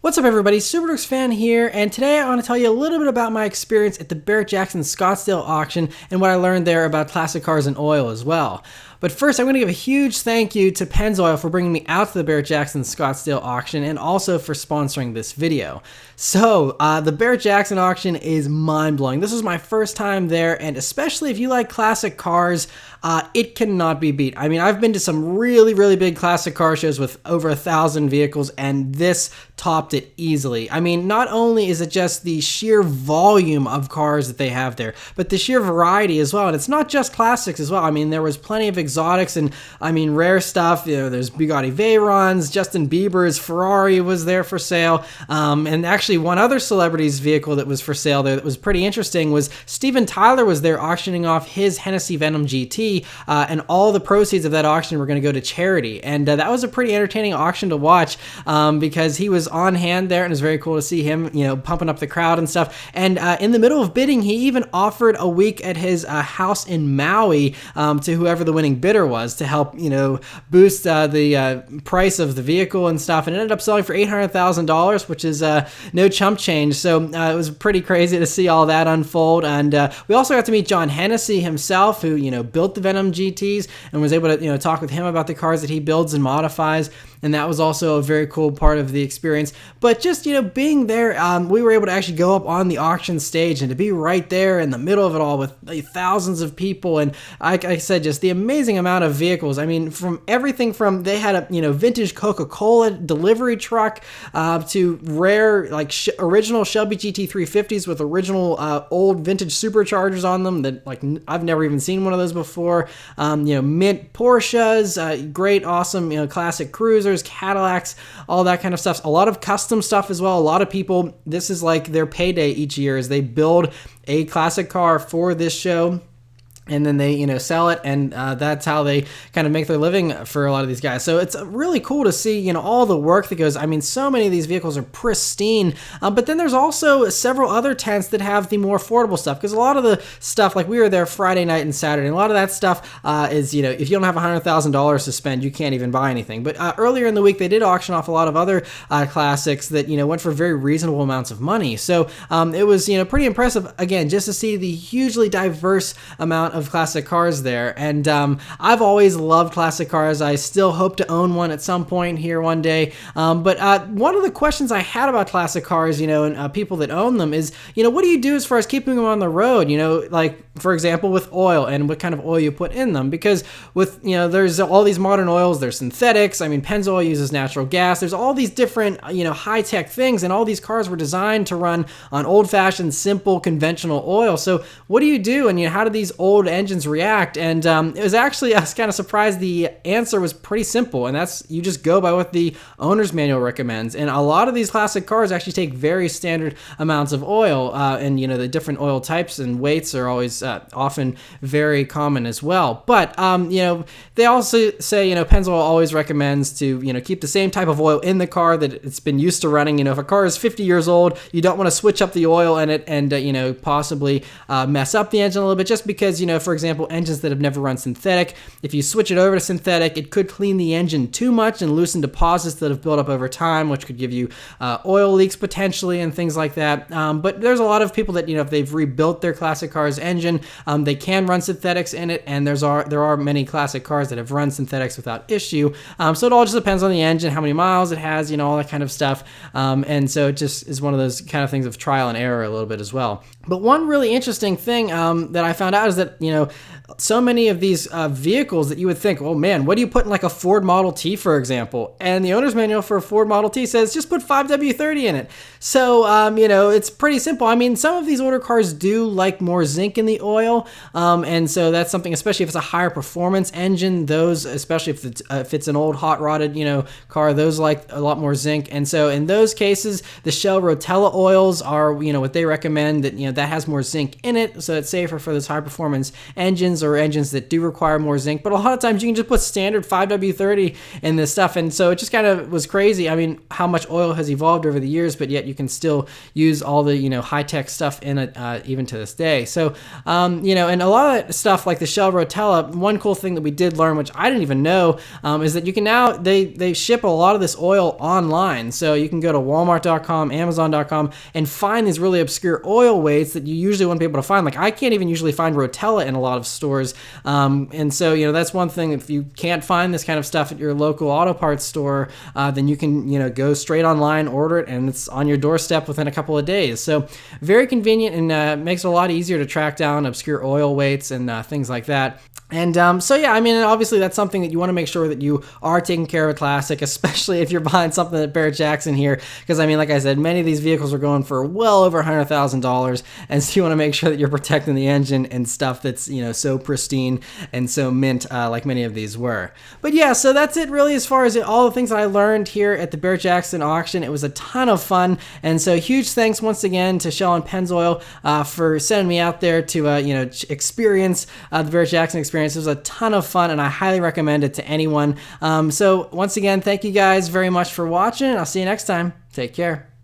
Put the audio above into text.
What's up everybody, SuperDorks fan here, and today I want to tell you a little bit about my experience at the Barrett-Jackson Scottsdale auction and what I learned there about classic cars and oil as well. But first, I'm going to give a huge thank you to Pennzoil for bringing me out to the Barrett-Jackson Scottsdale auction and also for sponsoring this video. So, the Barrett-Jackson auction is mind-blowing. This was my first time there, and especially if you like classic cars, it cannot be beat. I mean, I've been to some really big classic car shows with over 1,000 vehicles, and this topped it easily. I mean, not only is it just the sheer volume of cars that they have there, but the sheer variety as well. And it's not just classics as well. I mean, there was plenty of exotics and, I mean, rare stuff. You know, there's Bugatti Veyrons, Justin Bieber's Ferrari was there for sale, and actually one other celebrity's vehicle that was for sale there that was pretty interesting was Steven Tyler was there auctioning off his Hennessy Venom GT, and all the proceeds of that auction were going to go to charity. And that was a pretty entertaining auction to watch because he was on hand there, and it was very cool to see him, you know, pumping up the crowd and stuff. And in the middle of bidding, he even offered a week at his house in Maui to whoever the winning bidder was to help, you know, boost the price of the vehicle and stuff. And it ended up selling for $800,000, which is no chump change. So it was pretty crazy to see all that unfold. And we also got to meet John Hennessy himself, who, you know, built the Venom GTs and was able to, you know, talk with him about the cars that he builds and modifies. And that was also a very cool part of the experience. But just, you know, being there, we were able to actually go up on the auction stage and to be right there in the middle of it all with thousands of people. And like I said, just the amazing amount of vehicles. I mean, from everything from, they had a, you know, vintage Coca-Cola delivery truck to rare, like original Shelby GT350s with original old vintage superchargers on them that, like, I've never even seen one of those before. You know, mint Porsches, great, awesome, you know, classic cruisers, Cadillacs, all that kind of stuff. A lot of custom stuff as well. A lot of people, this is like their payday each year, is they build a classic car for this show, and then they, you know, sell it, and that's how they kind of make their living for a lot of these guys. So it's really cool to see, you know, all the work that goes. I mean, so many of these vehicles are pristine, but then there's also several other tents that have the more affordable stuff, because a lot of the stuff, like we were there Friday night and Saturday, and a lot of that stuff is, you know, if you don't have $100,000 to spend, you can't even buy anything. But earlier in the week, they did auction off a lot of other classics that, you know, went for very reasonable amounts of money. So it was, you know, pretty impressive, again, just to see the hugely diverse amount of classic cars there. And I've always loved classic cars. I still hope to own one at some point here one day. But one of the questions I had about classic cars, you know, and people that own them is, you know, what do you do as far as keeping them on the road? You know, like, for example, with oil and what kind of oil you put in them. Because with, you know, there's all these modern oils, there's synthetics. I mean, Pennzoil uses natural gas. There's all these different, you know, high-tech things, and all these cars were designed to run on old-fashioned, simple, conventional oil. So what do you do? And, you know, how do these old engines react? And it was actually, I was kind of surprised the answer was pretty simple, and that's, you just go by what the owner's manual recommends. And a lot of these classic cars actually take very standard amounts of oil, and, you know, the different oil types and weights are always often very common as well. But you know, they also say, you know, Pennzoil always recommends to, you know, keep the same type of oil in the car that it's been used to running. You know, if a car is 50 years old, you don't want to switch up the oil in it and you know, possibly mess up the engine a little bit, just because, you know, for example, engines that have never run synthetic, if you switch it over to synthetic, it could clean the engine too much and loosen deposits that have built up over time, which could give you oil leaks potentially and things like that. But there's a lot of people that, you know, if they've rebuilt their classic car's engine, they can run synthetics in it, and there are many classic cars that have run synthetics without issue. So it all just depends on the engine, how many miles it has, you know, all that kind of stuff. And so it just is one of those kind of things of trial and error a little bit as well. But one really interesting thing that I found out is that, you know, so many of these vehicles that you would think, oh man, what do you put in like a Ford Model T, for example? And the owner's manual for a Ford Model T says just put 5W30 in it. So, you know, it's pretty simple. I mean, some of these older cars do like more zinc in the oil. And so that's something, especially if it's a higher performance engine, those, especially if it's an old hot rodded, you know, car, those like a lot more zinc. And so in those cases, the Shell Rotella oils are, you know, what they recommend, that, you know, that has more zinc in it. So it's safer for those high performance engines or engines that do require more zinc, but a lot of times you can just put standard 5W30 in this stuff. And so it just kind of was crazy. I mean, how much oil has evolved over the years, but yet you can still use all the, high-tech stuff in it even to this day. So, and a lot of that stuff like the Shell Rotella, one cool thing that we did learn, which I didn't even know, is that you can now, they ship a lot of this oil online. So you can go to Walmart.com, Amazon.com, and find these really obscure oil weights that you usually wouldn't be able to find. Like I can't even usually find Rotella in a lot of stores. And so, that's one thing. If you can't find this kind of stuff at your local auto parts store, then you can, go straight online, order it, and it's on your doorstep within a couple of days. So very convenient, and makes it a lot easier to track down obscure oil weights and things like that. And so yeah, I mean, obviously that's something that you want to make sure that you are taking care of a classic, especially if you're buying something at Barrett-Jackson here, because I mean, like I said, many of these vehicles are going for well over $100,000, and so you want to make sure that you're protecting the engine and stuff that's so pristine and so mint, like many of these were. But yeah, so that's it really as far as all the things that I learned here at the Barrett-Jackson auction. It was a ton of fun, and so huge thanks once again to Shell and Pennzoil for sending me out there to experience the Barrett-Jackson experience. It was a ton of fun, and I highly recommend it to anyone. So once again, thank you guys very much for watching. I'll see you next time. Take care.